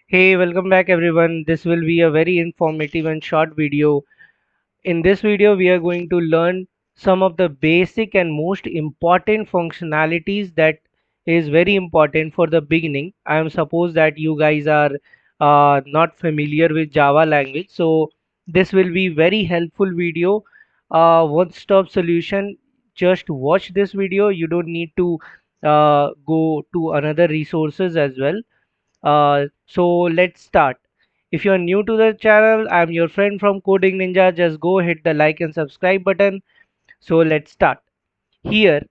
Hey, welcome back everyone. This will be a very informative and short video. In this video, we are going to learn some of the basic and most important functionalities that is very important for the beginning. I am suppose that you guys are not familiar with Java language, so this will be very helpful video. One-stop solution. Just watch this video. You don't need to go to another resources as well. So let's start. If you're new to the channel, I'm your friend from Coding Ninja. Just go hit the like and subscribe button. So let's start. Here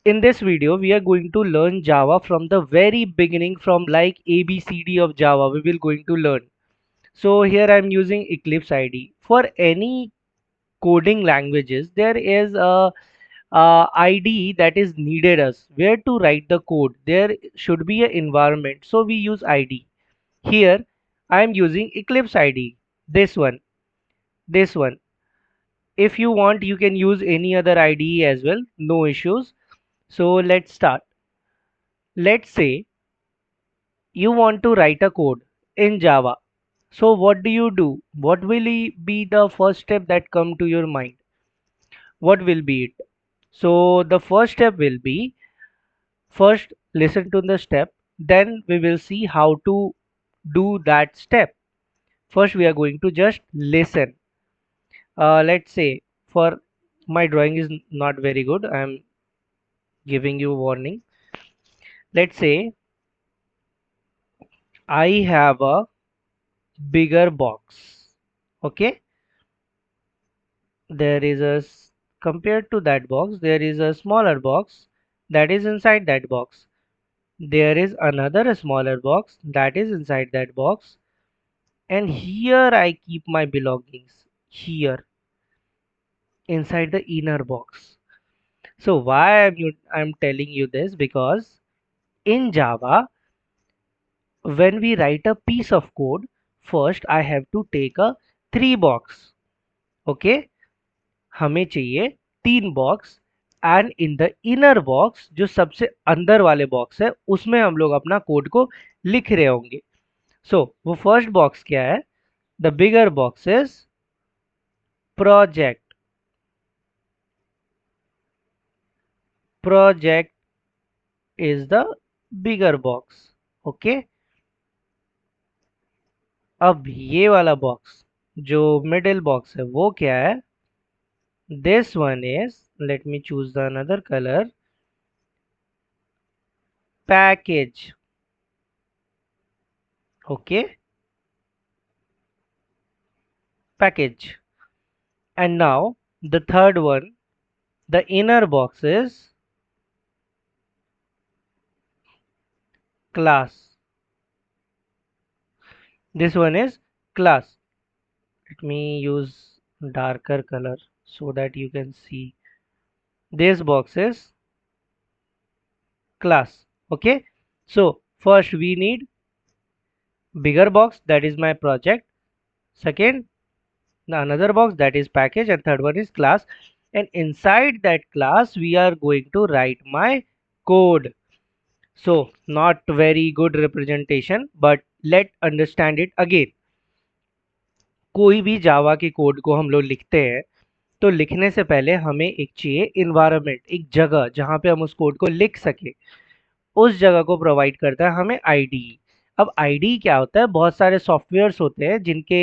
in this video, we are going to learn Java from the very beginning, from like ABCD of Java. We will going to learn. So here I'm using Eclipse IDE. For any coding languages, there is a IDE that is needed us where to write the code. There should be an environment. So we use IDE. Here I am using Eclipse IDE. This one. This one. If you want, you can use any other IDE as well. No issues. So let's start. Let's say you want to write a code in Java. So what do you do? What will be the first step that come to your mind? What will be it? So the first step will be, first listen to the step, then we will see how to do that step. First we are going to just listen. Let's say, for my drawing is not very good, I am giving you warning. Let's say I have a bigger box. Okay, there is compared to that box, there is a smaller box that is inside that box. There is another smaller box that is inside that box, and here I keep my belongings, here inside the inner box. So why I'm telling you this? Because in Java, when we write a piece of code, first I have to take a three box. Okay, हमें चाहिए तीन box, and in the inner box, जो सबसे अंदर वाले box है, उसमें हम लोग अपना कोड को लिख रहे होंगे. सो वो फर्स्ट बॉक्स क्या है? The bigger box is project. Project is the bigger box. Okay, अब ये वाला बॉक्स जो मिडिल बॉक्स है वो क्या है? This one is, let me choose the another color, package. Okay, package. And now the third one, the inner box is class. This one is class. Let me use darker color so that you can see. This box is class. Okay, so first we need bigger box, that is my project. Second, the another box, that is package, and third one is class. And inside that class we are going to write my code. So not very good representation, but let understand it again. कोई भी जावा के code को हम लोग लिखते हैं, तो लिखने से पहले हमें एक चाहिए इन्वायरमेंट, एक जगह जहाँ पे हम उस कोड को लिख सके. उस जगह को प्रोवाइड करता है हमें आईडी. अब आईडी क्या होता है? बहुत सारे सॉफ्टवेयर्स होते हैं जिनके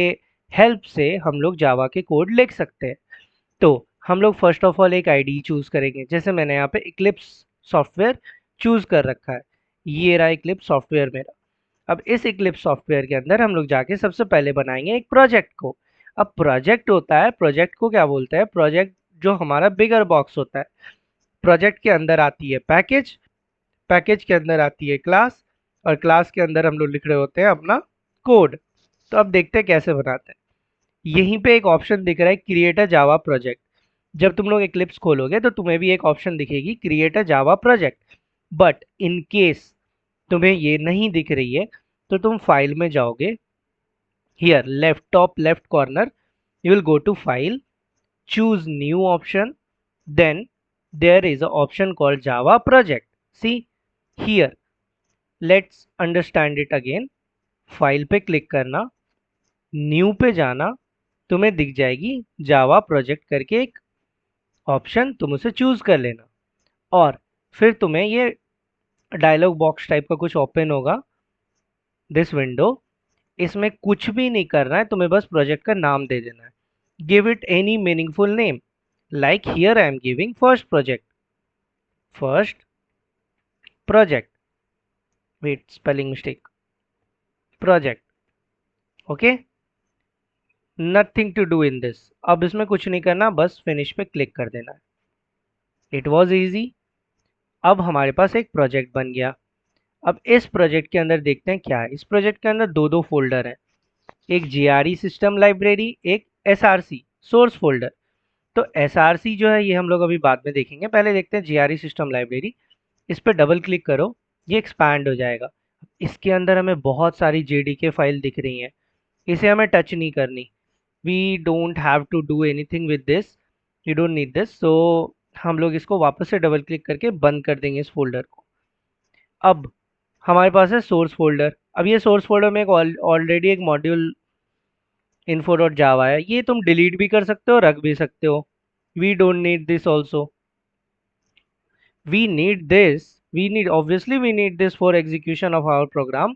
हेल्प से हम लोग जावा के कोड लिख सकते हैं. तो हम लोग फर्स्ट ऑफ ऑल एक आईडी चूज करेंगे. जैसे मैंने यहाँ पे इक्लिप्स सॉफ्टवेयर चूज कर रखा है. ये रहा इक्लिप्स सॉफ्टवेयर मेरा. अब इस इक्लिप्स सॉफ्टवेयर के अंदर हम लोग जाके सबसे पहले बनाएंगे एक प्रोजेक्ट को. अब प्रोजेक्ट होता है, प्रोजेक्ट को क्या बोलते हैं? प्रोजेक्ट जो हमारा बिगर बॉक्स होता है. प्रोजेक्ट के अंदर आती है पैकेज, पैकेज के अंदर आती है क्लास, और क्लास के अंदर हम लोग लिख रहे होते हैं अपना कोड. तो अब देखते हैं कैसे बनाते हैं. यहीं पे एक ऑप्शन दिख रहा है, क्रिएट अ जावा प्रोजेक्ट. जब तुम लोग इक्लिप्स खोलोगे तो तुम्हें भी एक ऑप्शन दिखेगी, create a Java project. But in case तुम्हें ये नहीं दिख रही है, तो तुम फाइल में जाओगे. Here left top left corner, you will go to file, choose new option, then there is a option called Java project. See here, let's understand it again. File पे क्लिक करना, न्यू पे जाना, तुम्हें दिख जाएगी Java project करके एक option, तुम उसे चूज कर लेना और फिर तुम्हें ये डायलॉग बॉक्स टाइप का कुछ ओपन होगा, दिस विंडो। इसमें कुछ भी नहीं करना है, तुम्हें बस प्रोजेक्ट का नाम दे देना है। Give it any meaningful name, like here I am giving first project, first project, wait spelling mistake, project, okay, nothing to do in this. अब इसमें कुछ नहीं करना, बस फिनिश पे क्लिक कर देना है। It was easy. अब हमारे पास एक प्रोजेक्ट बन गया। अब इस प्रोजेक्ट के अंदर देखते हैं क्या है। इस प्रोजेक्ट के अंदर दो दो फोल्डर हैं, एक जीआरई सिस्टम लाइब्रेरी, एक एसआरसी सोर्स फोल्डर। तो एसआरसी जो है ये हम लोग अभी बाद में देखेंगे, पहले देखते हैं जीआरई सिस्टम लाइब्रेरी। इस पर डबल क्लिक करो, ये एक्सपैंड हो जाएगा। इसके अंदर हमें बहुत सारी जेडीके फाइल दिख रही हैं, इसे हमें टच नहीं करनी। We don't have to do anything with this, you don't need this. So हम लोग इसको वापस से डबल क्लिक करके बंद कर देंगे इस फोल्डर को। अब हमारे पास है सोर्स फोल्डर। अब ये सोर्स फोल्डर में एक ऑलरेडी एक मॉड्यूल info डॉट जावा है, ये तुम डिलीट भी कर सकते हो, रख भी सकते हो। We don't need this also, we need this, we need obviously we need this for execution of our program.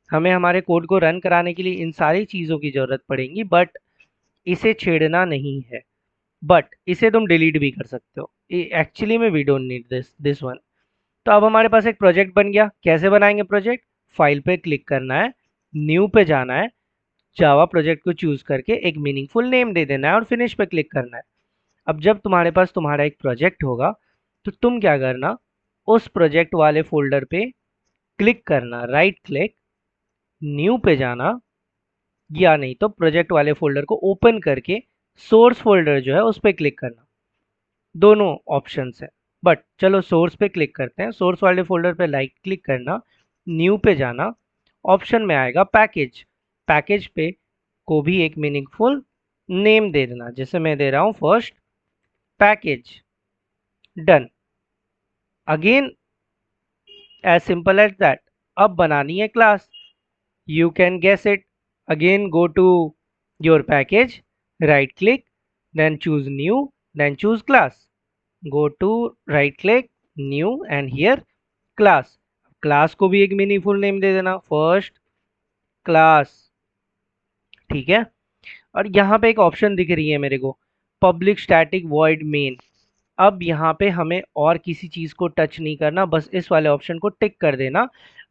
हमें हमारे कोड को रन कराने के लिए इन सारी चीज़ों की ज़रूरत पड़ेगी, बट इसे छेड़ना नहीं है। बट इसे तुम डिलीट भी कर सकते हो, एक्चुअली में we don't need this one. तो अब हमारे पास एक प्रोजेक्ट बन गया। कैसे बनाएंगे प्रोजेक्ट? फाइल पे क्लिक करना है, न्यू पे जाना है, जावा प्रोजेक्ट को चूज करके एक मीनिंगफुल नेम दे देना है और फिनिश पे क्लिक करना है। अब जब तुम्हारे पास तुम्हारा एक प्रोजेक्ट होगा तो तुम क्या करना, उस प्रोजेक्ट वाले फोल्डर पे क्लिक करना, राइट क्लिक, न्यू पे जाना, या नहीं तो प्रोजेक्ट वाले फोल्डर को ओपन करके सोर्स फोल्डर जो है उस पर क्लिक करना। दोनों ऑप्शंस है, बट चलो सोर्स पे क्लिक करते हैं। सोर्स वाले फोल्डर पे राइट क्लिक करना, न्यू पे जाना, ऑप्शन में आएगा पैकेज, पैकेज पे को भी एक मीनिंगफुल नेम दे देना, जैसे मैं दे रहा हूँ first package, done. Again as simple as that. अब बनानी है class, you can guess it. Again go to your package, right click, then choose new, then choose class. Go to right click, new, and here class. Class को भी एक meaningful name दे देना, first class, ठीक है। और यहाँ पे एक ऑप्शन दिख रही है मेरे को, पब्लिक स्टैटिक वॉइड मेन। अब यहाँ पे हमें और किसी चीज़ को टच नहीं करना, बस इस वाले ऑप्शन को टिक कर देना।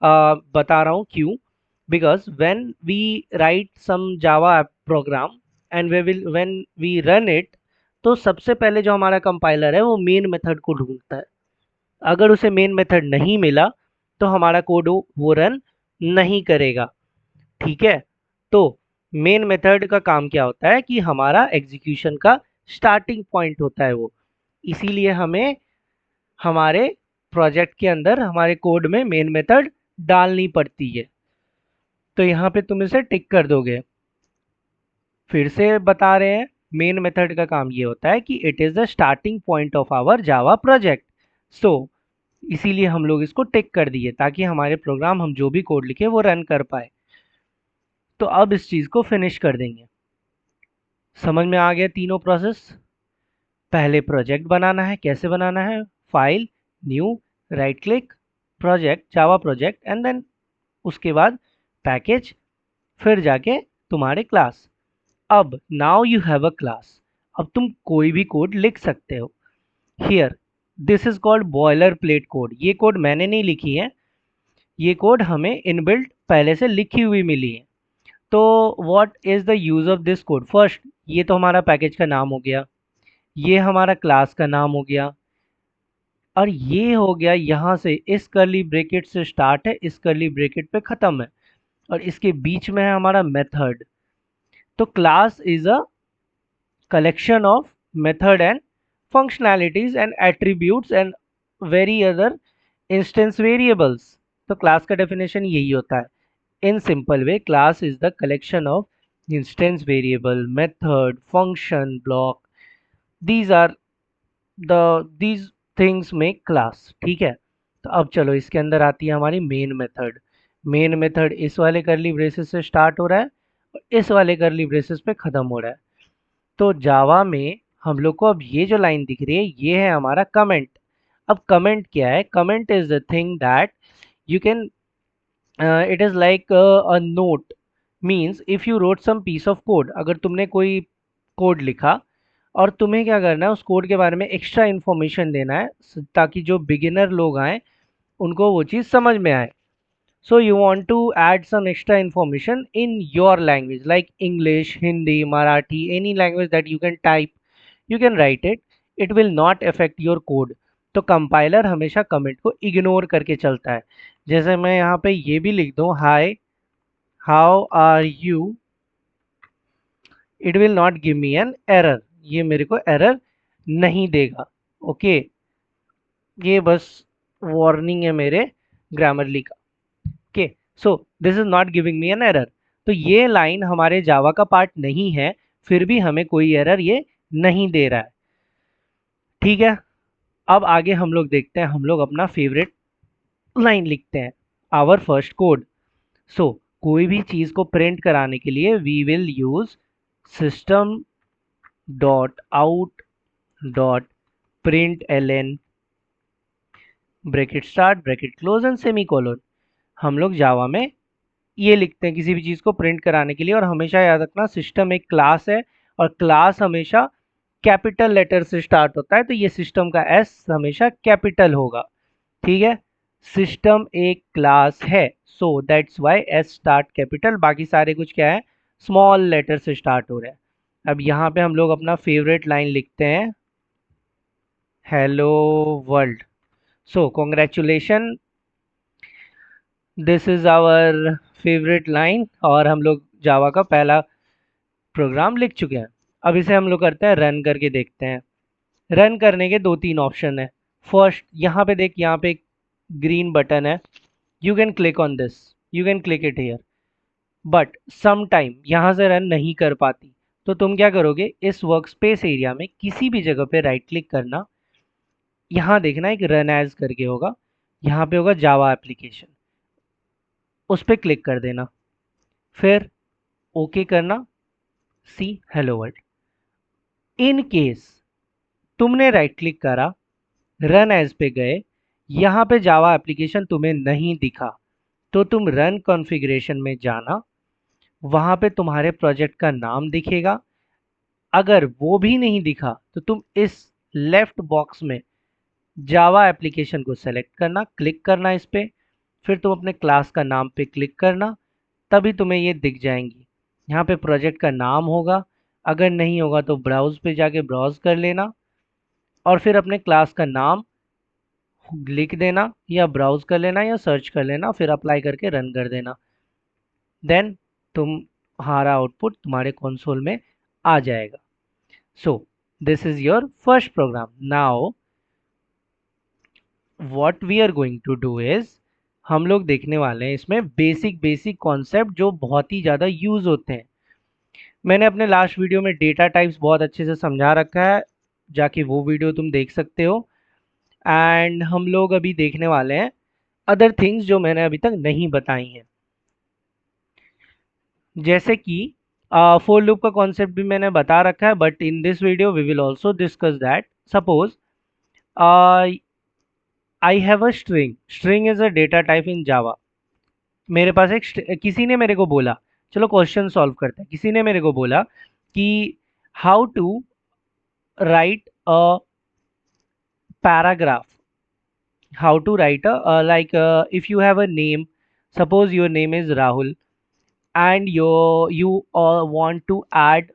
बता रहा हूँ क्यों। Because when we write some Java program and when we run it, तो सबसे पहले जो हमारा कंपाइलर है वो मेन मेथड को ढूंढता है। अगर उसे मेन मेथड नहीं मिला तो हमारा कोड वो रन नहीं करेगा, ठीक है। तो मेन मेथड का काम क्या होता है कि हमारा एग्जीक्यूशन का स्टार्टिंग पॉइंट होता है वो, इसीलिए हमें हमारे प्रोजेक्ट के अंदर हमारे कोड में मेन मेथड डालनी पड़ती है। तो यहाँ पे तुम इसे टिक कर दोगे। फिर से बता रहे हैं, मेन मेथड का काम ये होता है कि it is the starting point of our Java project. So इसीलिए हम लोग इसको टिक कर दिए ताकि हमारे प्रोग्राम हम जो भी कोड लिखे वो रन कर पाए। तो अब इस चीज़ को फिनिश कर देंगे। समझ में आ गया तीनों प्रोसेस। पहले प्रोजेक्ट बनाना है, कैसे बनाना है, file, new, right click, project, Java project, and then उसके बाद पैकेज, फिर जाके तुम्हारे क्लास। अब now you have a class, अब तुम कोई भी कोड लिख सकते हो। Here this is called boiler plate code. ये कोड मैंने नहीं लिखी है, ये कोड हमें इनबिल्ट पहले से लिखी हुई मिली है। तो what is the use of this code? First, ये तो हमारा पैकेज का नाम हो गया, ये हमारा क्लास का नाम हो गया, और ये हो गया यहाँ से इस कर्ली ब्रैकेट से स्टार्ट है, इस कर्ली ब्रैकेट पे ख़त्म है, और इसके बीच में है हमारा मेथड। तो class is a collection of method and functionalities and attributes and very other instance variables। तो क्लास का डेफिनेशन यही होता है in simple way, class is the collection of instance variable, method, function, block, these are the these things make class, ठीक है। तो अब चलो इसके अंदर आती है हमारी मेन मेथड। मेन मेथड इस वाले करली ब्रेसेस से स्टार्ट हो रहा है और इस वाले करली ब्रेसेस पे ख़त्म हो रहा है। तो जावा में हम लोग को अब ये जो लाइन दिख रही है ये है हमारा कमेंट। अब कमेंट क्या है? Comment is the thing that you can it is like a note. Means if you wrote some piece of code, अगर तुमने कोई कोड लिखा और तुम्हें क्या करना है उस कोड के बारे में एक्स्ट्रा इन्फॉर्मेशन देना है ताकि जो बिगिनर लोग आए उनको वो चीज़ समझ में आए। So you want to add some extra information in your language like English, Hindi, Marathi, any language that you can type, you can write it. It will not affect your code. तो compiler हमेशा comment को ignore करके चलता है। जैसे मैं यहाँ पे ये भी लिख दूँ, hi how are you, it will not give me an error, ये मेरे को एरर नहीं देगा। ओके, ये बस वार्निंग है मेरे ग्रामरली का। Okay, so this is not giving me an error. तो ये लाइन हमारे जावा का पार्ट नहीं है, फिर भी हमें कोई एरर ये नहीं दे रहा है। ठीक है, अब आगे हम लोग देखते हैं, हम लोग अपना फेवरेट लाइन लिखते हैं, आवर फर्स्ट कोड। सो कोई भी चीज़ को प्रिंट कराने के लिए we will use system dot out dot print L N bracket start bracket close and semicolon. हम लोग जावा में ये लिखते हैं किसी भी चीज़ को प्रिंट कराने के लिए। और हमेशा याद रखना सिस्टम एक क्लास है और क्लास हमेशा कैपिटल लेटर से स्टार्ट होता है, तो ये सिस्टम का एस हमेशा कैपिटल होगा। ठीक है, सिस्टम एक क्लास है, so that's why S start capital, बाकी सारे कुछ क्या है स्मॉल लेटर से स्टार्ट हो रहा है। अब यहाँ पे हम लोग अपना फेवरेट लाइन लिखते हैं, hello world. So congratulation, this is our favourite line और हम लोग जावा का पहला प्रोग्राम लिख चुके हैं। अब इसे हम लोग करते हैं रन करके देखते हैं। रन करने के दो तीन ऑप्शन है। फर्स्ट यहाँ पे देख, यहाँ पे एक ग्रीन बटन है, you can click on this, you can click it here. But some time यहाँ से रन नहीं कर पाती, तो तुम क्या करोगे, इस वर्क स्पेस एरिया में किसी भी जगह पे राइट क्लिक करना, यहाँ देखना एक रन एज करके होगा, यहाँ पे होगा जावा एप्लीकेशन, उस पर क्लिक कर देना, फिर ओके करना, सी हेलो वर्ल्ड। इन केस तुमने राइट क्लिक करा, रन एज पे गए, यहाँ पे जावा एप्लीकेशन तुम्हें नहीं दिखा, तो तुम रन कॉन्फ़िगरेशन में जाना, वहाँ पे तुम्हारे प्रोजेक्ट का नाम दिखेगा। अगर वो भी नहीं दिखा तो तुम इस लेफ्ट बॉक्स में जावा एप्लीकेशन को सेलेक्ट करना, क्लिक करना इस पे, फिर तुम अपने क्लास का नाम पे क्लिक करना, तभी तुम्हें ये दिख जाएंगी। यहाँ पे प्रोजेक्ट का नाम होगा, अगर नहीं होगा तो ब्राउज पे जाके ब्राउज कर लेना और फिर अपने क्लास का नाम लिख देना या ब्राउज कर लेना या सर्च कर लेना, फिर अप्लाई करके रन कर देना। देन तुम्हारा आउटपुट तुम्हारे कंसोल में आ जाएगा। So this is your first program. Now what we are going to do is, हम लोग देखने वाले हैं इसमें बेसिक कॉन्सेप्ट जो बहुत ही ज़्यादा यूज़ होते हैं। मैंने अपने लास्ट वीडियो में डेटा टाइप्स बहुत अच्छे से समझा रखा है, जाके वो वीडियो तुम देख सकते हो। एंड हम लोग अभी देखने वाले हैं अदर थिंग्स जो मैंने अभी तक नहीं बताई हैं, जैसे कि फोर लूप का कॉन्सेप्ट भी मैंने बता रखा है, but in this video we will also discuss that. Suppose I have a string, string is a data type in Java. मेरे पास किसी ने मेरे को बोला, चलो क्वेश्चन सॉल्व करते हैं, किसी ने मेरे को बोला कि how to write a paragraph, how to write a if you have a name, suppose your name is Rahul and you want to add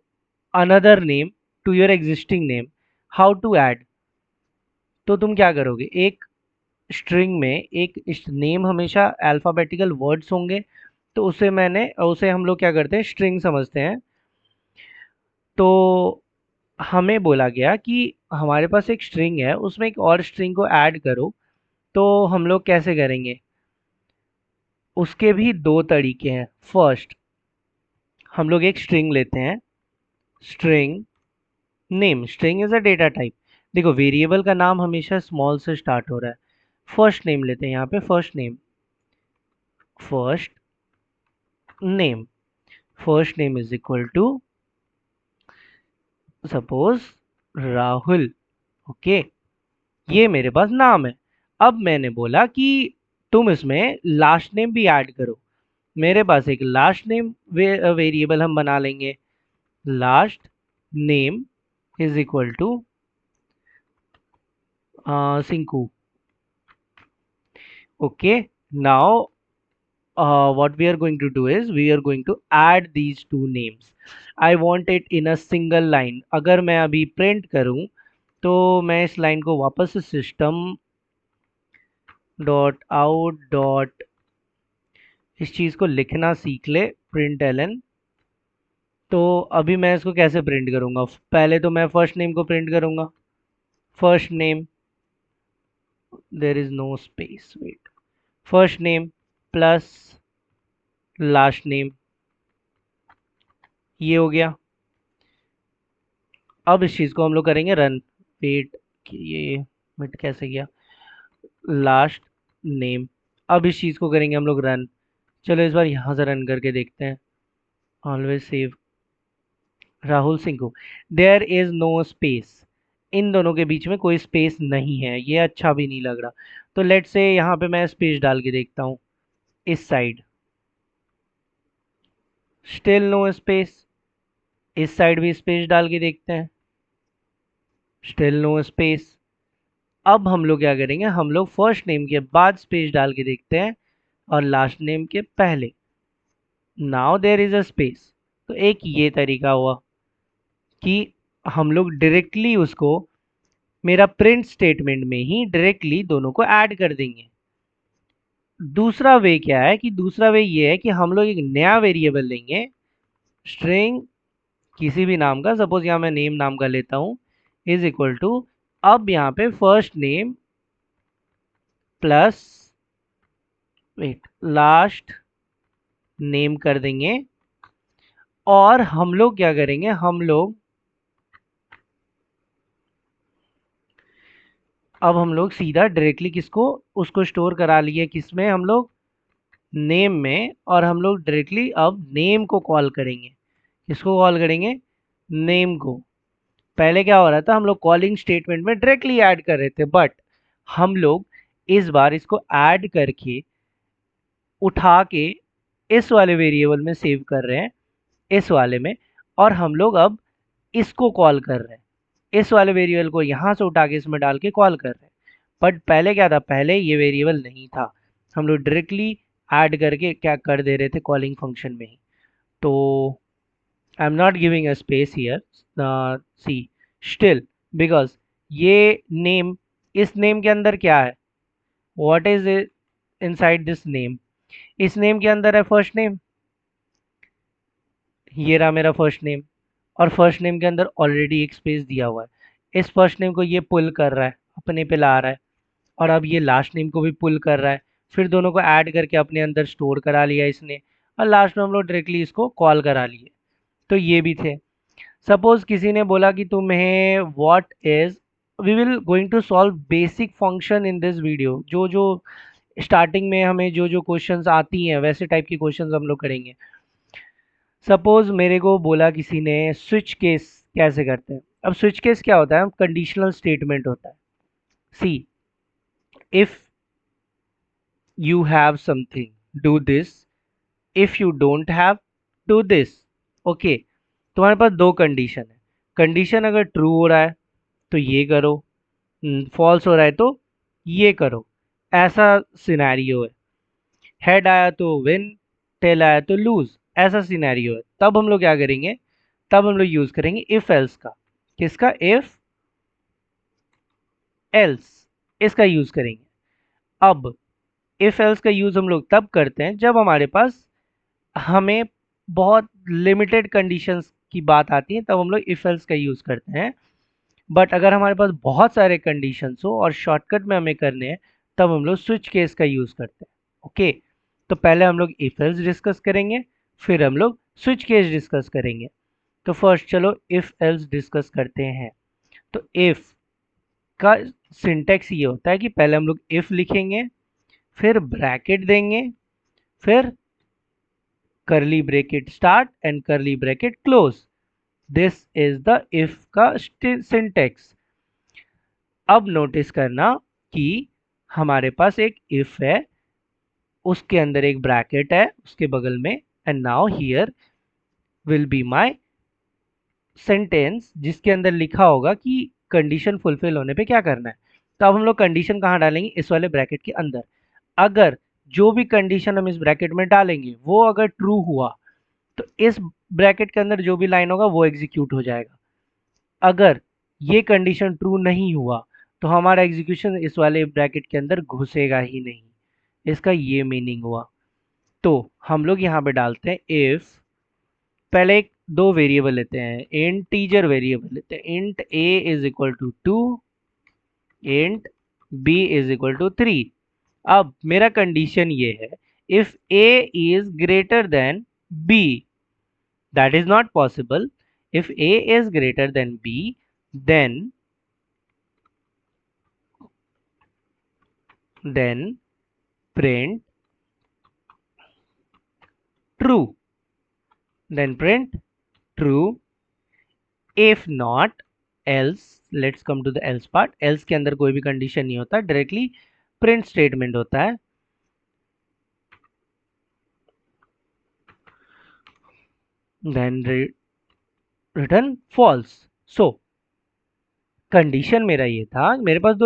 another name to your existing name, how to add? तो तुम क्या करोगे, एक string में एक name हमेशा alphabetical words होंगे, तो उसे हम लोग क्या करते हैं स्ट्रिंग समझते हैं। तो हमें बोला गया कि हमारे पास एक स्ट्रिंग है, उसमें एक और स्ट्रिंग को ऐड करो, तो हम लोग कैसे करेंगे, उसके भी दो तरीके हैं। फर्स्ट, हम लोग एक स्ट्रिंग लेते हैं, string name, string is a data type. देखो वेरिएबल का नाम हमेशा स्मॉल से स्टार्ट हो रहा है। फर्स्ट नेम लेते हैं, यहाँ पे first name, first name, first name is equal to suppose Rahul. Okay, ये मेरे पास नाम है। अब मैंने बोला कि तुम इसमें लास्ट नेम भी ऐड करो। मेरे पास एक लास्ट नेम वेरिएबल हम बना लेंगे। Last name is equal to Sinku. Okay, now what we are going to do is we are going to add these two names. I want it in a single line. अगर मैं अभी print करूं तो मैं इस लाइन को वापस से सिस्टम डॉट आउट डॉट इस चीज़ को लिखना सीख ले, प्रिंट एलन। तो अभी मैं इसको कैसे प्रिंट करूंगा? पहले तो मैं फर्स्ट नेम को प्रिंट करूंगा। First name, there is no space, wait, first name plus last name, ये हो गया। अब इस चीज़ को हम लोग करेंगे रन। वेट, ये मिट कैसे गया? लास्ट नेम, अब इस चीज़ को करेंगे हम लोग रन। चलो इस बार यहाँ से रन करके देखते हैं। Always save Rahul Singh. There is no space, इन दोनों के बीच में कोई स्पेस नहीं है, ये अच्छा भी नहीं लग रहा। तो लेट से यहाँ पे मैं स्पेस डाल के देखता हूँ। इस साइड स्टिल नो स्पेस, इस साइड भी स्पेस डाल के देखते हैं, स्टिल नो स्पेस। अब हम लोग क्या करेंगे, हम लोग फर्स्ट नेम के बाद स्पेस डाल के देखते हैं और लास्ट नेम के पहले। Now there is a space. तो एक ये तरीका हुआ कि हम लोग डायरेक्टली उसको मेरा प्रिंट स्टेटमेंट में ही डायरेक्टली दोनों को ऐड कर देंगे। दूसरा वे क्या है कि दूसरा वे ये है कि हम लोग एक नया वेरिएबल लेंगे, स्ट्रिंग किसी भी नाम का, सपोज यहाँ मैं नेम नाम का लेता हूँ, इज इक्वल टू, अब यहाँ पे first name plus wait last name कर देंगे। और हम लोग क्या करेंगे, हम लोग अब हम लोग सीधा डायरेक्टली किसको उसको स्टोर करा लिए, किसमें, हम लोग नेम में। और हम लोग डायरेक्टली अब नेम को कॉल करेंगे। किसको कॉल करेंगे? नेम को। पहले क्या हो रहा था, हम लोग कॉलिंग स्टेटमेंट में डायरेक्टली ऐड कर रहे थे, बट हम लोग इस बार इसको ऐड करके उठा के इस वाले वेरिएबल में सेव कर रहे हैं, इस वाले में। और हम लोग अब इसको कॉल कर रहे हैं, इस वाले वेरिएबल को यहाँ से उठा के इसमें डाल के कॉल कर रहे हैं। बट पहले क्या था, पहले ये वेरिएबल नहीं था, हम लोग डायरेक्टली ऐड करके क्या कर दे रहे थे कॉलिंग फंक्शन में ही। तो I am not giving a space here, see still, because ये नेम, इस नेम के अंदर क्या है, what is inside this name? इस नेम के अंदर है फर्स्ट नेम, ये रहा मेरा फर्स्ट नेम। और फर्स्ट नेम के अंदर ऑलरेडी एक स्पेस दिया हुआ है, इस फर्स्ट नेम को ये पुल कर रहा है, अपने पे ला रहा है। और अब ये लास्ट नेम को भी पुल कर रहा है, फिर दोनों को ऐड करके अपने अंदर स्टोर करा लिया इसने। और लास्ट में हम लोग डायरेक्टली इसको कॉल करा लिए। तो ये भी थे। सपोज किसी ने बोला कि तुम्हें what is, we will going to solve basic function in this video. जो जो स्टार्टिंग में हमें जो जो क्वेश्चंस आती हैं वैसे टाइप की क्वेश्चंस हम लोग करेंगे। सपोज मेरे को बोला किसी ने स्विच केस कैसे करते हैं। अब स्विच केस क्या होता है, कंडीशनल स्टेटमेंट होता है। See, if you have something do this, if you don't have do this. Okay, तुम्हारे पास दो कंडीशन है। कंडीशन अगर ट्रू हो रहा है तो ये करो, फॉल्स हो रहा है तो ये करो, ऐसा सिनेरियो है। हेड आया तो विन, टेल आया तो लूज, ऐसा सिनेरियो है। तब हम लोग क्या करेंगे, तब हम लोग यूज करेंगे इफ एल्स का। किसका? इफ एल्स, इसका यूज करेंगे। अब इफ एल्स का यूज हम लोग तब करते हैं जब हमारे पास हमें बहुत लिमिटेड कंडीशंस की बात आती है, तब हम लोग इफ एल्स का यूज करते हैं। बट अगर हमारे पास बहुत सारे कंडीशंस हो और शॉर्टकट में हमें करने हैं, तब हम लोग स्विच केस का यूज करते हैं। ओके, तो पहले हम लोग इफ एल्स डिस्कस करेंगे, फिर हम लोग स्विच केस डिस्कस करेंगे। तो फर्स्ट चलो इफ एल्स डिस्कस करते हैं। तो इफ का सिंटेक्स ये होता है कि पहले हम लोग इफ लिखेंगे, फिर ब्रैकेट देंगे, फिर curly bracket start and curly bracket close. This is the if का syntax. अब नोटिस करना कि हमारे पास एक if है, उसके अंदर एक ब्रैकेट है उसके बगल में, and now here will be my sentence जिसके अंदर लिखा होगा कि कंडीशन फुलफिल होने पे क्या करना है। तो अब हम लोग कंडीशन कहाँ डालेंगे, इस वाले ब्रैकेट के अंदर। अगर जो भी कंडीशन हम इस ब्रैकेट में डालेंगे वो अगर ट्रू हुआ तो इस ब्रैकेट के अंदर जो भी लाइन होगा वो एग्जीक्यूट हो जाएगा। अगर ये कंडीशन ट्रू नहीं हुआ तो हमारा एग्जीक्यूशन इस वाले ब्रैकेट के अंदर घुसेगा ही नहीं। इसका ये मीनिंग हुआ। तो हम लोग यहाँ पे डालते हैं इफ, पहले एक दो वेरिएबल लेते हैं, इंटीजर वेरिएबल लेते हैं, int a is equal to 2, int b is equal to 3। अब मेरा कंडीशन ये है, if a is greater than b, that is not possible. If a is greater than b, then print true, then print true. If not, else, let's come to the else part. else के अंदर कोई भी condition नहीं होता, directly print statement होता है। then return false. so condition मेरा ये था, मेरे पास एक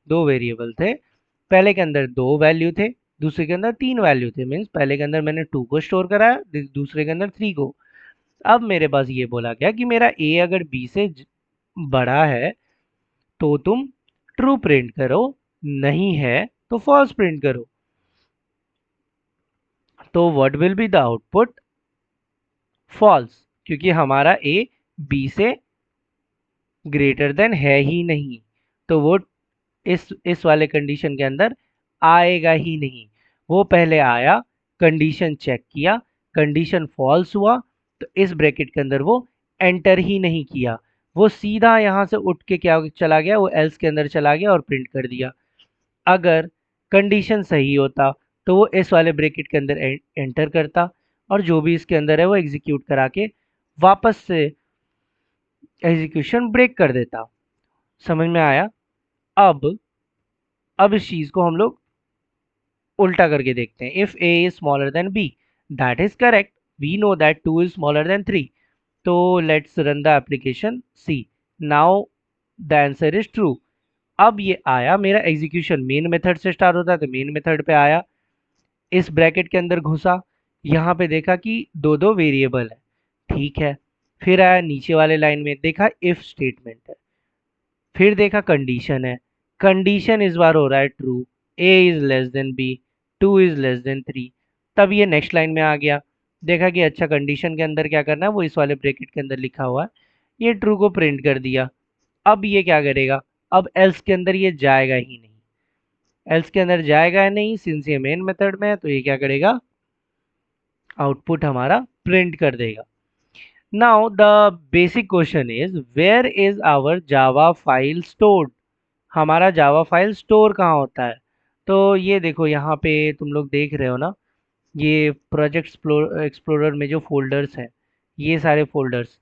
दो वेरिएबल थे, पहले के अंदर 2 वैल्यू थे, दूसरे के अंदर 3 वैल्यू थे। मीन्स पहले के अंदर मैंने 2 को स्टोर कराया, दूसरे के अंदर 3 को। अब मेरे पास ये बोला गया कि मेरा a अगर b से बड़ा है तो तुम ट्रू प्रिंट करो, नहीं है तो फॉल्स प्रिंट करो। तो what will be the output, false, क्योंकि हमारा a b से ग्रेटर देन है ही नहीं, तो वो इस वाले कंडीशन के अंदर आएगा ही नहीं। वो पहले आया, कंडीशन चेक किया, कंडीशन फॉल्स हुआ, तो इस ब्रैकेट के अंदर वो एंटर ही नहीं किया, वो सीधा यहाँ से उठ के क्या चला गया, वो एल्स के अंदर चला गया और प्रिंट कर दिया। अगर कंडीशन सही होता तो वो इस वाले ब्रैकेट के अंदर एंटर करता और जो भी इसके अंदर है वो एग्जीक्यूट करा के वापस से एग्जीक्यूशन ब्रेक कर देता। समझ में आया? अब इस चीज को हम लोग उल्टा करके देखते हैं। If a is smaller than b, that is correct, we know that 2 is smaller than 3। तो let's run the application, see now the answer is true. अब ये आया मेरा एग्जीक्यूशन, मेन मेथड से स्टार्ट होता है तो मेन मेथड पे आया, इस ब्रैकेट के अंदर घुसा, यहाँ पे देखा कि दो दो वेरिएबल है, ठीक है। फिर आया नीचे वाले लाइन में, देखा इफ स्टेटमेंट है, फिर देखा कंडीशन है, कंडीशन इस बार हो रहा है true, a is less then b, 2 is less then 3। तब ये नेक्स्ट लाइन में आ गया, देखा कि अच्छा कंडीशन के अंदर क्या करना है, वो इस वाले ब्रैकेट के अंदर लिखा हुआ है, ये ट्रू को प्रिंट कर दिया। अब ये क्या करेगा, अब एल्स के अंदर ये जाएगा ही नहीं, एल्स के अंदर जाएगा नहीं, सिंस ये मेन मेथड में है तो ये क्या करेगा, आउटपुट हमारा प्रिंट कर देगा। Now the basic question is where is our Java file stored, हमारा जावा फाइल स्टोर कहाँ होता है। तो ये देखो यहाँ पे तुम लोग देख रहे हो ना, ये प्रोजेक्ट एक्सप्लोरर में जो फोल्डर्स हैं, ये सारे फोल्डर्स,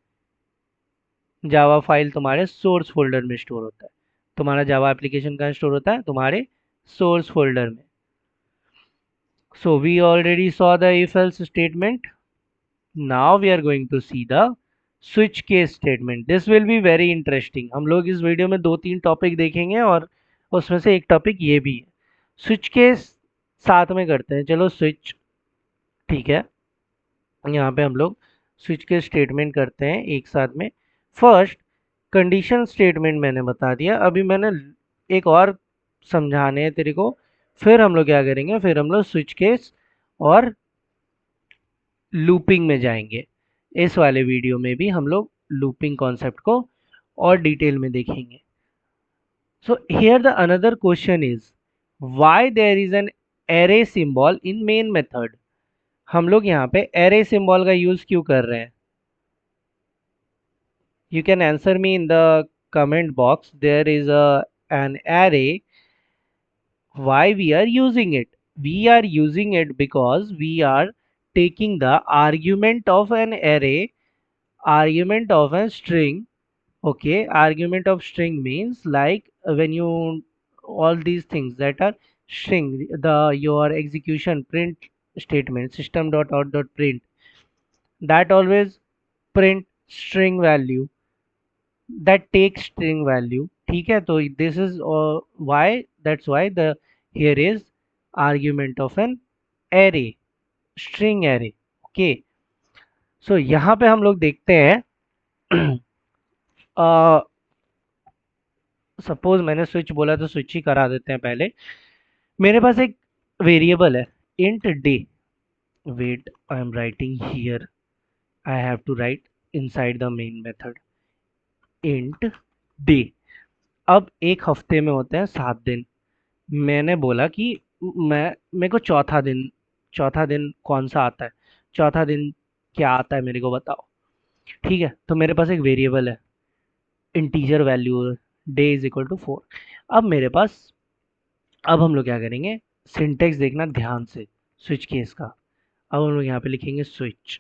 जावा फाइल तुम्हारे सोर्स फोल्डर में स्टोर होता है। तुम्हारा जावा एप्लीकेशन कहाँ स्टोर होता है, तुम्हारे सोर्स फोल्डर में। So we already saw the if else statement, now we are going to see the switch case statement. This will be very interesting. हम लोग इस वीडियो में 2-3 टॉपिक देखेंगे और उसमें से एक टॉपिक ये भी है। स्विच केस साथ में करते हैं, चलो स्विच, ठीक है। यहाँ पे हम लोग स्विच केस स्टेटमेंट करते हैं एक साथ में। फर्स्ट कंडीशन स्टेटमेंट मैंने बता दिया, अभी मैंने एक और समझाने हैं तेरे को, फिर हम लोग क्या करेंगे, फिर हम लोग स्विच केस और लूपिंग में जाएंगे। इस वाले वीडियो में भी हम लोग लूपिंग कॉन्सेप्ट को और डिटेल में देखेंगे। So here the another question is why there is an array symbol in main method. हम लोग यहाँ पे एरे सिंबल का यूज क्यों कर रहे हैं, you can answer me in the comment box. There is an array, why we are using it, we are using it because we are taking the argument of an array, argument of a string. Okay, argument of string means like when you all these things that are string, the your execution print statement system.out.print that always print string value, that takes string value. ठीक है, तो this is why, that's why the here is argument of an array, string array. okay, so यहाँ पे हम लोग देखते हैं suppose मैंने स्विच बोला तो स्विच ही करा देते हैं पहले। मेरे पास एक वेरिएबल है int day, wait I am writing here, I have to write inside the main method int day. अब एक हफ्ते में होते हैं 7 दिन। मैंने बोला कि मैं मेरे को चौथा दिन कौन सा आता है, चौथा दिन क्या आता है मेरे को बताओ। ठीक है, तो मेरे पास एक वेरिएबल है integer value day is equal to 4। अब मेरे पास, अब हम लोग क्या करेंगे, सिंटेक्स देखना ध्यान से स्विच केस का। अब हम लोग यहाँ पे लिखेंगे स्विच,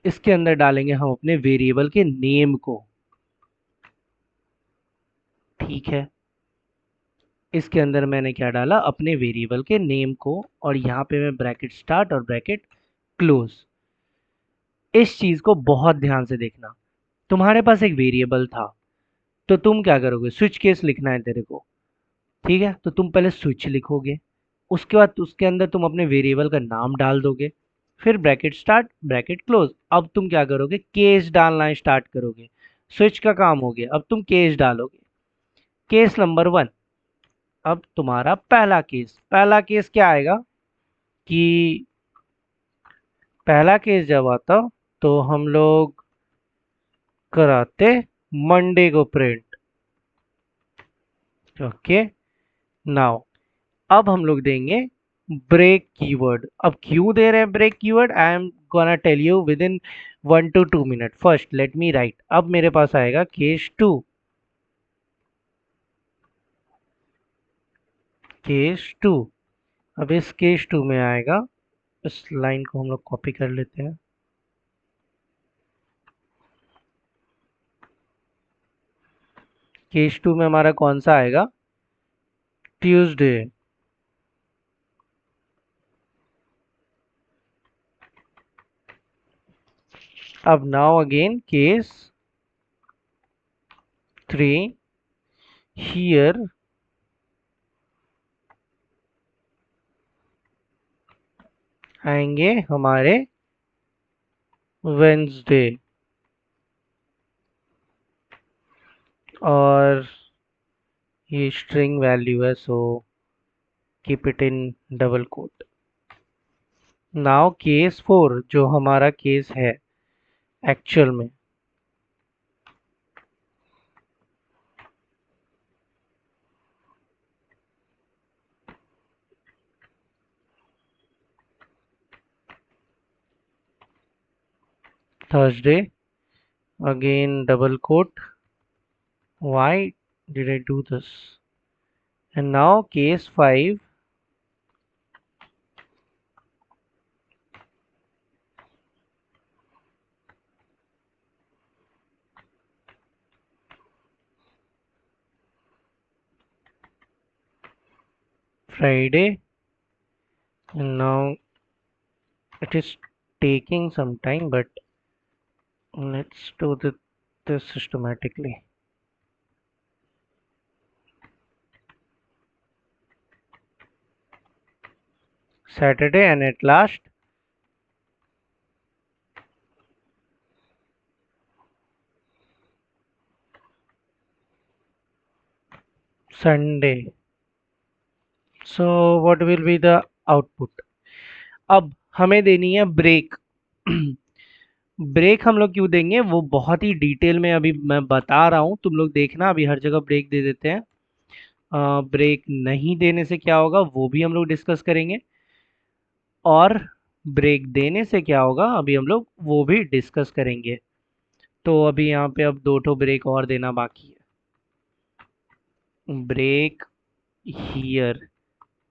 इसके अंदर डालेंगे हम अपने वेरिएबल के नेम को। ठीक है, इसके अंदर मैंने क्या डाला, अपने वेरिएबल के नेम को, और यहाँ पे मैं ब्रैकेट स्टार्ट और ब्रैकेट क्लोज। इस चीज को बहुत ध्यान से देखना। तुम्हारे पास एक वेरिएबल था तो तुम क्या करोगे, स्विच केस लिखना है तेरे को। ठीक है, तो तुम पहले स्विच लिखोगे, उसके बाद उसके अंदर तुम अपने वेरिएबल का नाम डाल दोगे, फिर ब्रैकेट स्टार्ट ब्रैकेट क्लोज। अब तुम क्या करोगे, केस डालना स्टार्ट करोगे। स्विच का काम हो गया, अब तुम केस डालोगे। केस नंबर 1, अब तुम्हारा पहला केस क्या आएगा कि पहला केस जब आता तो हम लोग कराते मंडे को प्रिंट। ओके, नाउ अब हम लोग देंगे ब्रेक कीवर्ड। अब क्यों दे रहे हैं break keyword, I am gonna tell you within 1 to 2 minute. First let me write. अब मेरे पास आएगा केस 2, केस 2। अब इस केस 2 में आएगा, इस लाइन को हम लोग कॉपी कर लेते हैं। केस 2 में हमारा कौन सा आएगा, ट्यूसडे। अब नाउ अगेन केस 3, हियर आएंगे हमारे वेंसडे, और ये स्ट्रिंग वैल्यू है so keep it in double quote. Now case 4 जो हमारा केस है एक्चुअल में, Thursday, again double quote, why did I do this? And now case 5, Friday, and now it is taking some time, but let's do this systematically. Saturday, and at last Sunday. So what will be the output? अब हमें देनी है break. Break हम लोग क्यों देंगे वो बहुत ही डिटेल में अभी मैं बता रहा हूँ, तुम लोग देखना। अभी हर जगह ब्रेक दे देते हैं, ब्रेक नहीं देने से क्या होगा वो भी हम लोग डिस्कस करेंगे, और ब्रेक देने से क्या होगा अभी हम लोग वो भी डिस्कस करेंगे। तो अभी यहाँ पे अब 2 ब्रेक और देना बाकी है। Break here,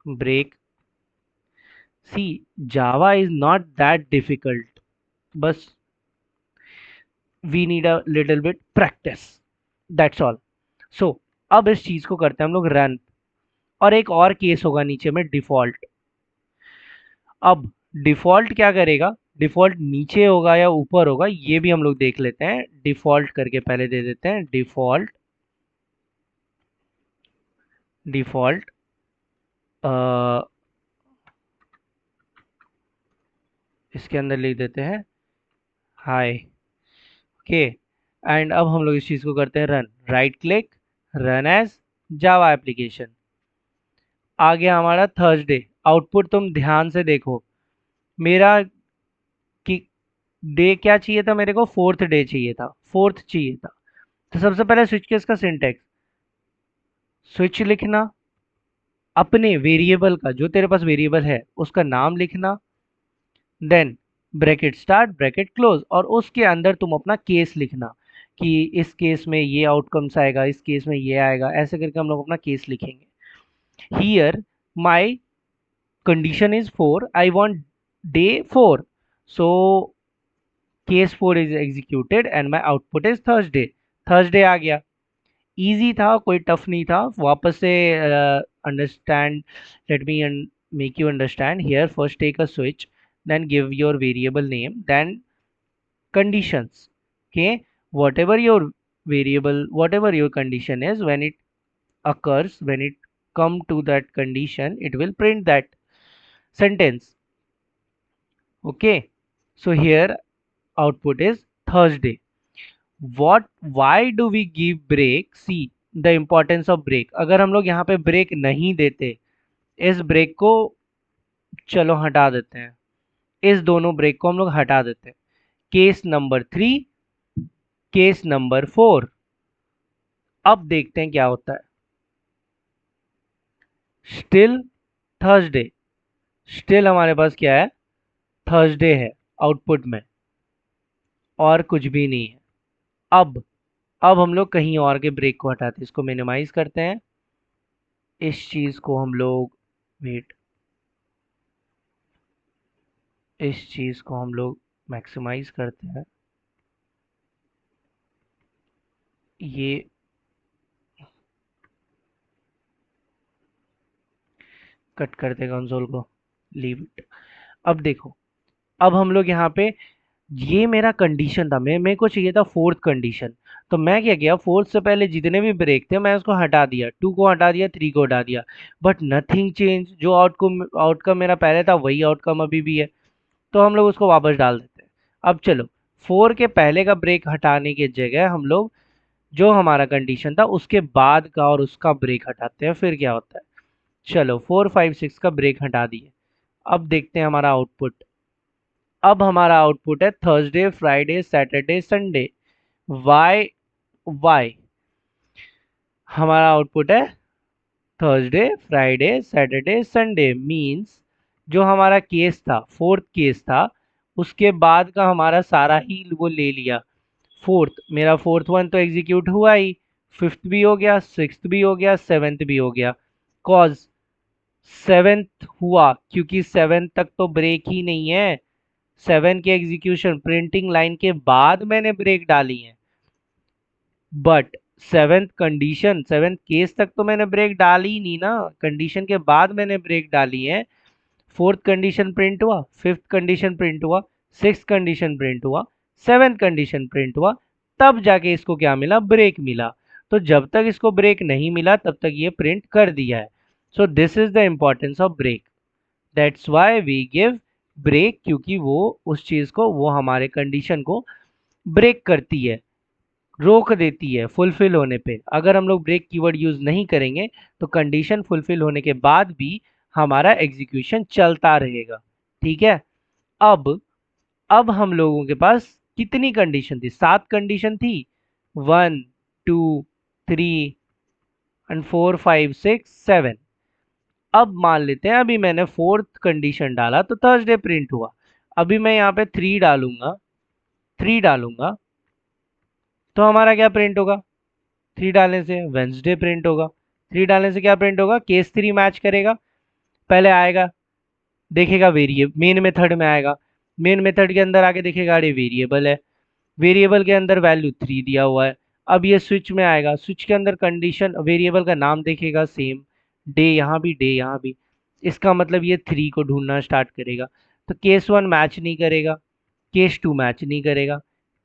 break. See, Java is not that difficult, बस we need a little bit practice, that's all. So अब इस चीज को करते हैं हम लोग रन, और एक और केस होगा नीचे में डिफॉल्ट। अब डिफॉल्ट क्या करेगा, डिफॉल्ट नीचे होगा या ऊपर होगा ये भी हम लोग देख लेते हैं। डिफॉल्ट करके पहले दे देते हैं डिफॉल्ट, डिफॉल्ट इसके अंदर लिख देते हैं हाय। ओके, एंड अब हम लोग इस चीज को करते हैं run, right click, run as Java application. आ गया हमारा थर्सडे। आउटपुट तुम ध्यान से देखो, मेरा कि डे क्या चाहिए था, मेरे को फोर्थ डे चाहिए था, फोर्थ चाहिए था। तो सबसे पहले स्विच केस का सिंटेक्स, स्विच लिखना, अपने वेरिएबल का, जो तेरे पास वेरिएबल है उसका नाम लिखना, then bracket start bracket close, और उसके अंदर तुम अपना केस लिखना कि इस केस में ये आउटकम्स आएगा, इस केस में ये आएगा, ऐसे करके हम लोग अपना केस लिखेंगे। Here my condition is 4, I want day 4, so case 4 is executed and my output is Thursday। Thursday आ गया, इजी था, कोई टफ नहीं था। वापस से understand, let me make you understand here. First take a switch, then give your variable name, then conditions। okay, whatever your variable, whatever your condition is, when it occurs, when it come to that condition, it will print that sentence। okay, so here output is Thursday। what, why do we give break? See the importance of break। अगर हम लोग यहाँ पे break नहीं देते, इस break को चलो हटा देते हैं, इस दोनों ब्रेक को हम लोग हटा देते हैं। Case number 3, case number 4। अब देखते हैं क्या होता है। स्टिल थर्सडे, स्टिल हमारे पास क्या है, थर्सडे है आउटपुट में, और कुछ भी नहीं है। अब हम लोग कहीं और के ब्रेक को हटाते हैं, इसको मिनिमाइज करते हैं, इस चीज को हम लोग, वेट, इस चीज को हम लोग मैक्सिमाइज करते हैं, ये कट करते हैं कंसोल को, लीव इट। अब देखो, अब हम लोग यहाँ पे, ये मेरा कंडीशन था, मैं मेरे को चाहिए था फोर्थ कंडीशन। तो मैं क्या किया, फोर्थ से पहले जितने भी ब्रेक थे मैं उसको हटा दिया, 2 को हटा दिया, 3 को हटा दिया, बट नथिंग चेंज। जो आउटकम आउटकम मेरा पहले था वही आउटकम अभी भी है, तो हम लोग उसको वापस डाल देते हैं। अब चलो, 4 के पहले का ब्रेक हटाने की जगह हम लोग जो हमारा कंडीशन था उसके बाद का और उसका ब्रेक हटाते हैं, फिर क्या होता है। चलो 4 5 6 का ब्रेक हटा दिए। अब देखते हैं हमारा आउटपुट। अब हमारा आउटपुट है Thursday Friday Saturday Sunday. Why, why हमारा आउटपुट है Thursday Friday Saturday Sunday, means जो हमारा केस था, फोर्थ केस था, उसके बाद का हमारा सारा ही वो ले लिया। फोर्थ, मेरा फोर्थ वन तो एग्जीक्यूट हुआ ही, फिफ्थ भी हो गया, सिक्स्थ भी हो गया, सेवेंथ भी हो गया। कॉज सेवेंथ हुआ क्योंकि सेवेंथ तक तो ब्रेक ही नहीं है। सेवन के एग्जीक्यूशन प्रिंटिंग लाइन के बाद मैंने ब्रेक डाली है, but seventh condition, seventh case तक तो मैंने ब्रेक डाली ही नहीं ना, कंडीशन के बाद मैंने ब्रेक डाली है। फोर्थ कंडीशन प्रिंट हुआ, फिफ्थ कंडीशन प्रिंट हुआ, सिक्स कंडीशन प्रिंट हुआ, सेवेंथ कंडीशन प्रिंट हुआ, तब जाके इसको क्या मिला, ब्रेक मिला। तो जब तक इसको ब्रेक नहीं मिला तब तक ये प्रिंट कर दिया है। So this is the importance of break, that's why we give break, क्योंकि वो उस चीज को, वो हमारे कंडीशन को ब्रेक करती है, रोक देती है फुलफिल होने पे। अगर हम लोग ब्रेक कीवर्ड यूज नहीं करेंगे तो कंडीशन फुलफिल होने के बाद भी हमारा एग्जीक्यूशन चलता रहेगा। ठीक है। अब अब हम लोगों के पास कितनी कंडीशन थी, 7 कंडीशन थी, 1 2 3 और 4 5 6 7। अब मान लेते हैं अभी मैंने फोर्थ कंडीशन डाला तो थर्सडे प्रिंट हुआ। अभी मैं यहाँ पे 3 डालूंगा, 3 डालूंगा, तो हमारा क्या प्रिंट होगा, 3 डालने से वेंसडे प्रिंट होगा। 3 डालने से क्या प्रिंट होगा, केस 3 मैच करेगा। पहले आएगा, देखेगा वेरिएबल, मेन मेथड में आएगा, मेन मेथड के अंदर आके देखेगा अरे वेरिएबल है, वेरिएबल के अंदर वैल्यू 3 दिया हुआ है। अब ये स्विच में आएगा, स्विच के अंदर कंडीशन, वेरिएबल का नाम देखेगा सेम, डे यहाँ भी, डे यहाँ भी, इसका मतलब ये 3 को ढूंढना स्टार्ट करेगा। तो केस 1 मैच नहीं करेगा, केस 2 मैच नहीं करेगा,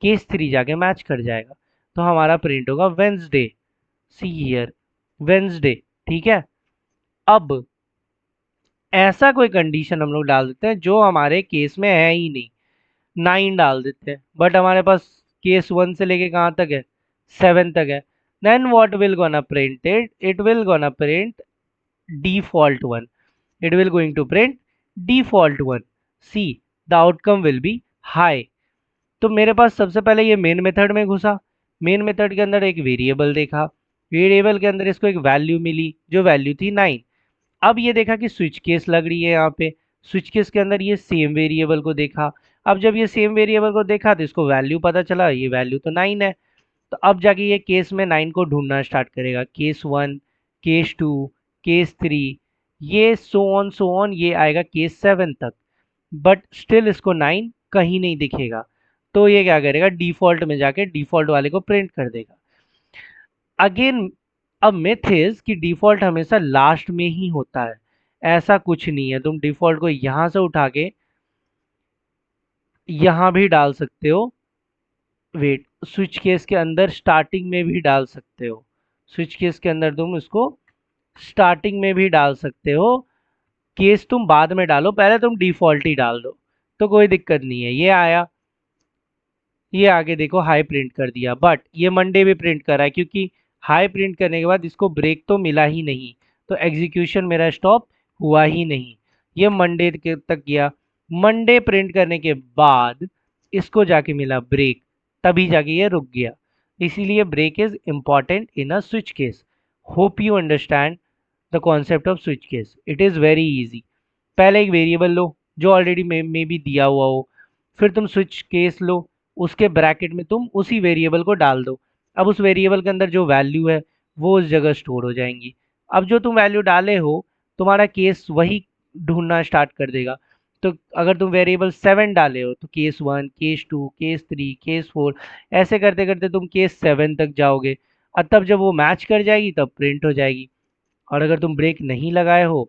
केस 3 जाके मैच कर जाएगा। तो हमारा प्रिंट होगा वेंसडे, सी हियर, वेंसडे। ठीक है। अब ऐसा कोई कंडीशन हम लोग डाल देते हैं जो हमारे केस में है ही नहीं, 9 डाल देते हैं, बट हमारे पास केस 1 से लेके कहाँ तक है, 7 तक है। Then what will gonna print it, it will gonna print default one, it will going to print default one, see the outcome will be high। तो मेरे पास सबसे पहले ये मेन मेथड में घुसा, मेन मेथड के अंदर एक वेरिएबल देखा, वेरिएबल के अंदर इसको एक वैल्यू मिली जो वैल्यू थी 9। अब ये देखा कि स्विच केस लग रही है यहाँ पे, स्विच केस के अंदर ये सेम वेरिएबल को देखा। अब जब ये सेम वेरिएबल को देखा तो इसको वैल्यू पता चला, ये वैल्यू तो 9 है। तो अब जाके ये केस में 9 को ढूंढना स्टार्ट करेगा, केस 1, केस 2, केस 3, ये सो ऑन ये आएगा केस 7 तक, बट स्टिल इसको 9 कहीं नहीं दिखेगा। तो ये क्या करेगा, डिफॉल्ट में जाके डिफॉल्ट वाले को प्रिंट कर देगा। अगेन अब मिथ इज कि डिफॉल्ट हमेशा लास्ट में ही होता है, ऐसा कुछ नहीं है। तुम डिफॉल्ट को यहां से उठा के यहां भी डाल सकते हो, वेट, स्विच केस के अंदर स्टार्टिंग में भी डाल सकते हो, स्विच केस के अंदर तुम इसको स्टार्टिंग में भी डाल सकते हो, केस तुम बाद में डालो, पहले तुम डिफॉल्ट ही डाल दो, तो कोई दिक्कत नहीं है। ये आया, ये आगे देखो हाई प्रिंट कर दिया, बट ये मंडे भी प्रिंट कर रहा है क्योंकि हाई प्रिंट करने के बाद इसको ब्रेक तो मिला ही नहीं, तो एग्जीक्यूशन मेरा स्टॉप हुआ ही नहीं। ये मंडे तक गया, मंडे प्रिंट करने के बाद इसको जाके मिला ब्रेक, तभी जाके ये रुक गया। इसीलिए break is important in a switch case. Hope you understand the concept of switch case, it is very easy. पहले एक वेरिएबल लो जो ऑलरेडी में भी दिया हुआ हो, फिर तुम स्विच केस लो, उसके ब्रैकेट में तुम उसी वेरिएबल को डाल दो। अब उस वेरिएबल के अंदर जो वैल्यू है वो उस जगह स्टोर हो जाएंगी। अब जो तुम वैल्यू डाले हो तुम्हारा केस वही ढूंढना स्टार्ट कर देगा। तो अगर तुम वेरिएबल 7 डाले हो तो केस 1, केस 2, केस 3, केस 4, ऐसे करते करते तुम केस 7 तक जाओगे, और तब जब वो मैच कर जाएगी तब प्रिंट हो जाएगी। और अगर तुम ब्रेक नहीं लगाए हो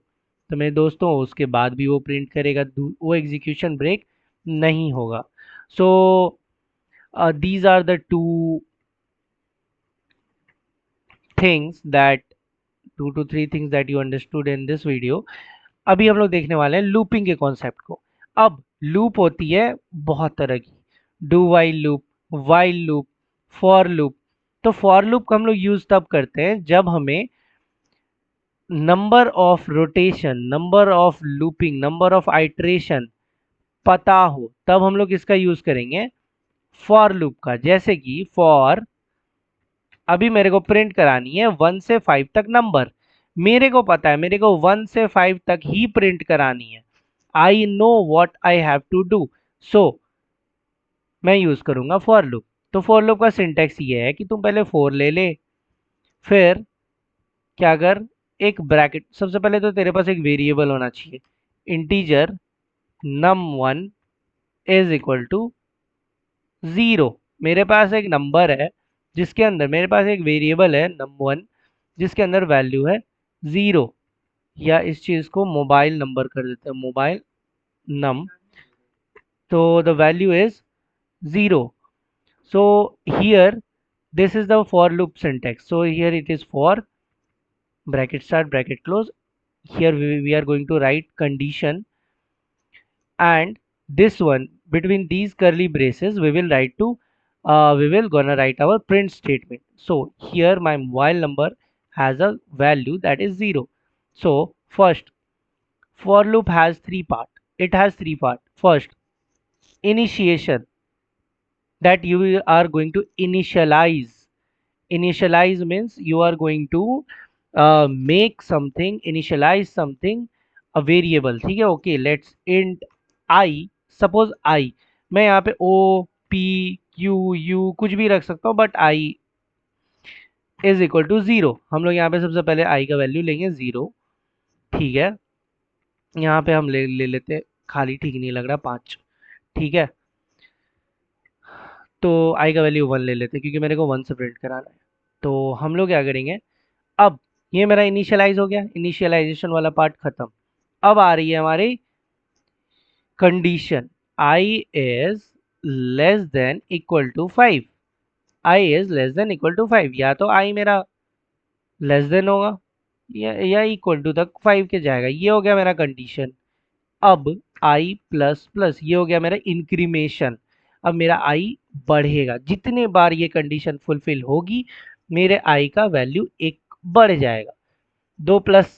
तो मेरे दोस्तों उसके बाद भी वो प्रिंट करेगा, वो एग्जीक्यूशन ब्रेक नहीं होगा। सो these are the two things that 2 to 3 things that you understood in this video। अभी हम लोग देखने वाले हैं लूपिंग के कॉन्सेप्ट को। अब लूप होती है बहुत तरह की, do while loop, while loop, for loop. तो फॉर लूप का हम लोग यूज तब करते हैं जब हमें number of rotation, number of looping, number of iteration पता हो, तब हम लोग इसका यूज करेंगे फॉर लूप का। जैसे कि फॉर, अभी मेरे को प्रिंट करानी है 1 से 5 तक नंबर, मेरे को पता है मेरे को 1 से 5 तक ही प्रिंट करानी है, I know what I have to do, so मैं यूज करूंगा फॉर लूप। तो फॉर लूप का सिंटेक्स ये है कि तुम पहले 4 ले ले, फिर क्या कर, एक ब्रैकेट, सबसे पहले तो तेरे पास एक वेरिएबल होना चाहिए, integer num1 is equal to 0। मेरे पास एक नंबर है जिसके अंदर, मेरे पास एक वेरिएबल है num1 जिसके अंदर वैल्यू है 0, या इस चीज को मोबाइल नंबर कर देते हैं, मोबाइल नम, तो the value is 0। so here this is the for loop syntax, so here it is for bracket start bracket close, here we are going to write condition, and this one between these curly braces we will write to we will gonna write our print statement. So here my mobile number has a value that is 0. So first, for loop has three part, it has three part. First, initiation, that you are going to initialize. Initialize means you are going to make something, initialize something, a variable, ठीक है। Okay, let's int I, suppose I, मैं यहाँ पे O P Q U कुछ भी रख सकता हूँ, but i is equal to 0। हम लोग यहाँ पे सबसे पहले आई का वैल्यू लेंगे 0। ठीक है, यहाँ पे हम ले लेते, खाली ठीक नहीं लग रहा, 5। ठीक है, तो आई का वैल्यू 1 ले लेते क्योंकि मेरे को 1 से प्रिंट कराना है। तो हम लोग क्या करेंगे, अब ये मेरा इनिशियलाइज हो गया, इनिशियलाइजेशन वाला पार्ट खत्म। अब आ रही है हमारी condition, i is less than equal to 5। I is less than equal to 5, या तो आई मेरा लेस देन होगा या इक्वल टू तक 5 के जाएगा। ये हो गया मेरा कंडीशन। अब आई प्लस प्लस, ये हो गया मेरा इंक्रीमेशन। अब मेरा आई बढ़ेगा, जितने बार ये कंडीशन फुलफिल होगी मेरे आई का वैल्यू एक बढ़ जाएगा। 2 प्लस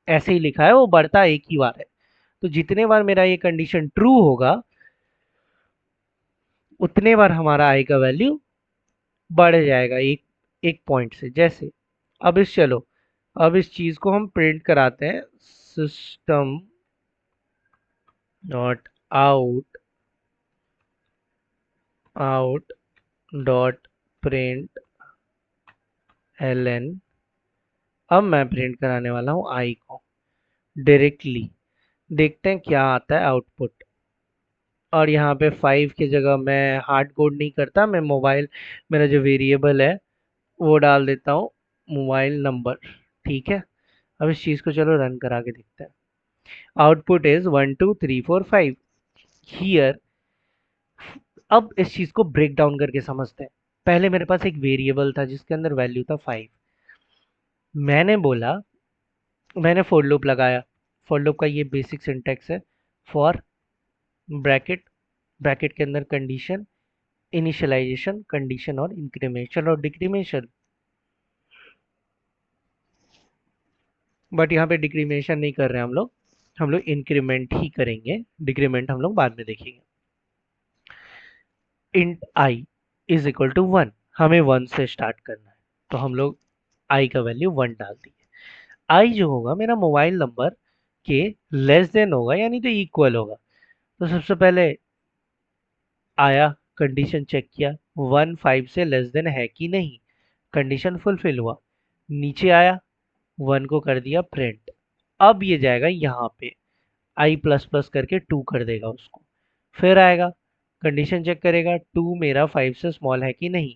ऐसे ही लिखा है, वो बढ़ता एक ही बार है। तो जितने बार मेरा ये कंडीशन ट्रू होगा उतने बार हमारा आई का वैल्यू बढ़ जाएगा एक एक पॉइंट से। जैसे अब इस चलो, अब इस चीज को हम प्रिंट कराते हैं, system dot out out dot print L. अब मैं प्रिंट कराने वाला हूँ आई को डायरेक्टली, देखते हैं क्या आता है आउटपुट। और यहाँ पे 5 की जगह मैं हार्ड कोड नहीं करता, मैं मोबाइल, मेरा जो वेरिएबल है वो डाल देता हूँ, मोबाइल नंबर। ठीक है, अब इस चीज़ को चलो रन करा के देखते हैं। Output is 1 2 3 4 5 here. अब इस चीज़ को ब्रेक डाउन करके समझते हैं। पहले मेरे पास एक वेरिएबल था जिसके अंदर वैल्यू था 5। मैंने बोला, मैंने फॉर लूप लगाया। फॉर लूप का ये बेसिक सिंटेक्स है, फॉर ब्रैकेट, ब्रैकेट के अंदर कंडीशन, इनिशियलाइजेशन, कंडीशन और इंक्रीमेशन और डिक्रीमेशन। बट यहाँ पे डिक्रीमेशन नहीं कर रहे हैं हम लोग इंक्रीमेंट ही करेंगे, डिक्रीमेंट हम लोग बाद में देखेंगे। Int i is equal to 1, हमें 1 से स्टार्ट करना है, तो हम लोग आई का वैल्यू 1 डाल दिए। आई जो होगा मेरा मोबाइल नंबर के लेस देन होगा, यानी तो इक्वल होगा। तो सबसे पहले आया, कंडीशन चेक किया, 1 5 से लेस देन है कि नहीं, कंडीशन फुलफिल हुआ। नीचे आया, 1 को कर दिया प्रिंट। अब ये जाएगा यहाँ पे, आई प्लस प्लस करके 2 कर देगा उसको। फिर आएगा, कंडीशन चेक करेगा, 2 मेरा 5 से स्मॉल है कि नहीं,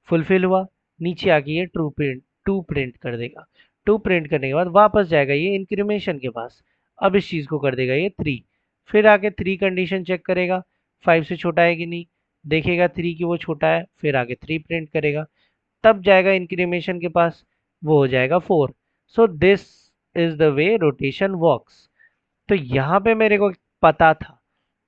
फुलफिल हुआ। नीचे आके ये ट्रू प्रिंट, 2 प्रिंट कर देगा। 2 प्रिंट करने के बाद वापस जाएगा ये इंक्रीमेशन के पास। अब इस चीज़ को कर देगा ये 3। फिर आके 3 कंडीशन चेक करेगा, 5 से छोटा है कि नहीं, देखेगा 3 की वो छोटा है, फिर आगे 3 प्रिंट करेगा। तब जाएगा इंक्रीमेशन के पास, वो हो जाएगा 4। सो this is the way rotation works. तो यहाँ पे मेरे को पता था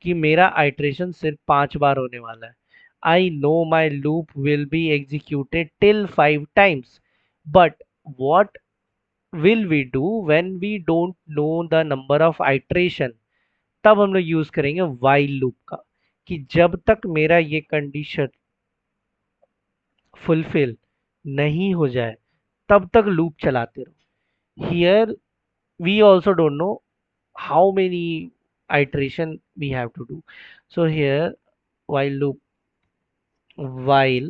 कि मेरा आइट्रेशन सिर्फ 5 बार होने वाला है। I know my loop will be executed till 5 times, but what will we do when we don't know the number of iteration. तब हम लोग यूज करेंगे वाइल लूप का, कि जब तक मेरा ये कंडीशन फुलफिल नहीं हो जाए तब तक लूप चलाते रहो। Here we also don't know how many iteration we have to do. So here while loop, while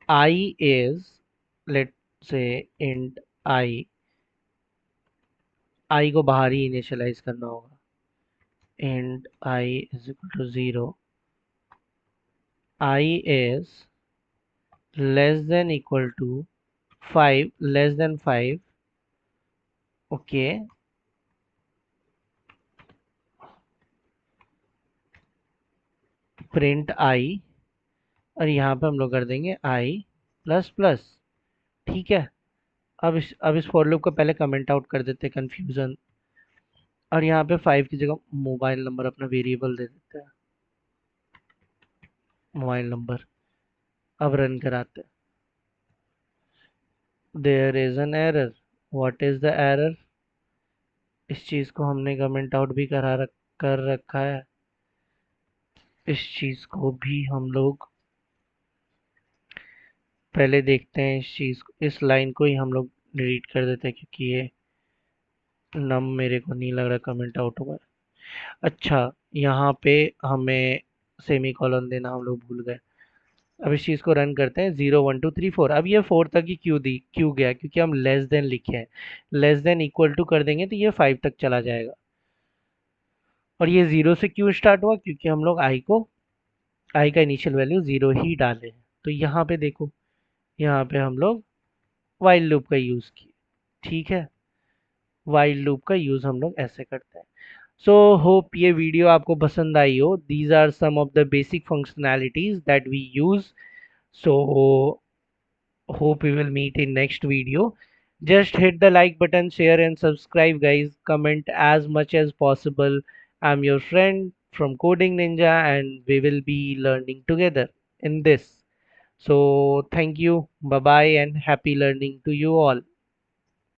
I is, let's say int I को बाहर ही इनिशियलाइज करना होगा, int I is equal to 0, I is less than equal to 5, less than 5, okay, print I, और यहाँ पे हम लोग कर देंगे I प्लस प्लस। ठीक है, अब इस फॉर लूप को पहले कमेंट आउट कर देते हैं, कंफ्यूजन। और यहाँ पे 5 की जगह मोबाइल नंबर अपना वेरिएबल दे देते हैं, मोबाइल नंबर। अब रन कराते हैं, there is an error. What is the error? इस चीज को हमने कमेंट आउट भी कर रखा है। इस चीज को भी हम लोग पहले देखते हैं, इस चीज को, इस लाइन को ही हम लोग डिलीट कर देते हैं क्योंकि ये नम मेरे को नहीं लग रहा कमेंट आउट हुआ है। अच्छा, यहाँ पे हमें सेमी कॉलन देना हम लोग भूल गए। अब इस चीज़ को रन करते हैं, 0 1 2 3 4। अब ये 4 तक ही क्यों गया, क्योंकि हम लेस देन लिखे हैं। लेस देन इक्वल टू कर देंगे तो ये 5 तक चला जाएगा। और ये 0 से क्यों स्टार्ट हुआ, क्योंकि हम लोग आई का इनिशियल वैल्यू 0 ही डाले हैं। तो यहाँ पे देखो, यहाँ पे हम लोग वाइल लूप का यूज़ किए। ठीक है, वाइल लूप का यूज़ हम लोग ऐसे करते हैं। सो होप ये वीडियो आपको पसंद आई हो। These are some of the basic functionalities that we use. So hope we will meet in next video. Just hit the like button, share and subscribe guys. Comment as much as possible. I'm your friend from Coding Ninja and we will be learning together in this. So thank you. Bye bye and happy learning to you all.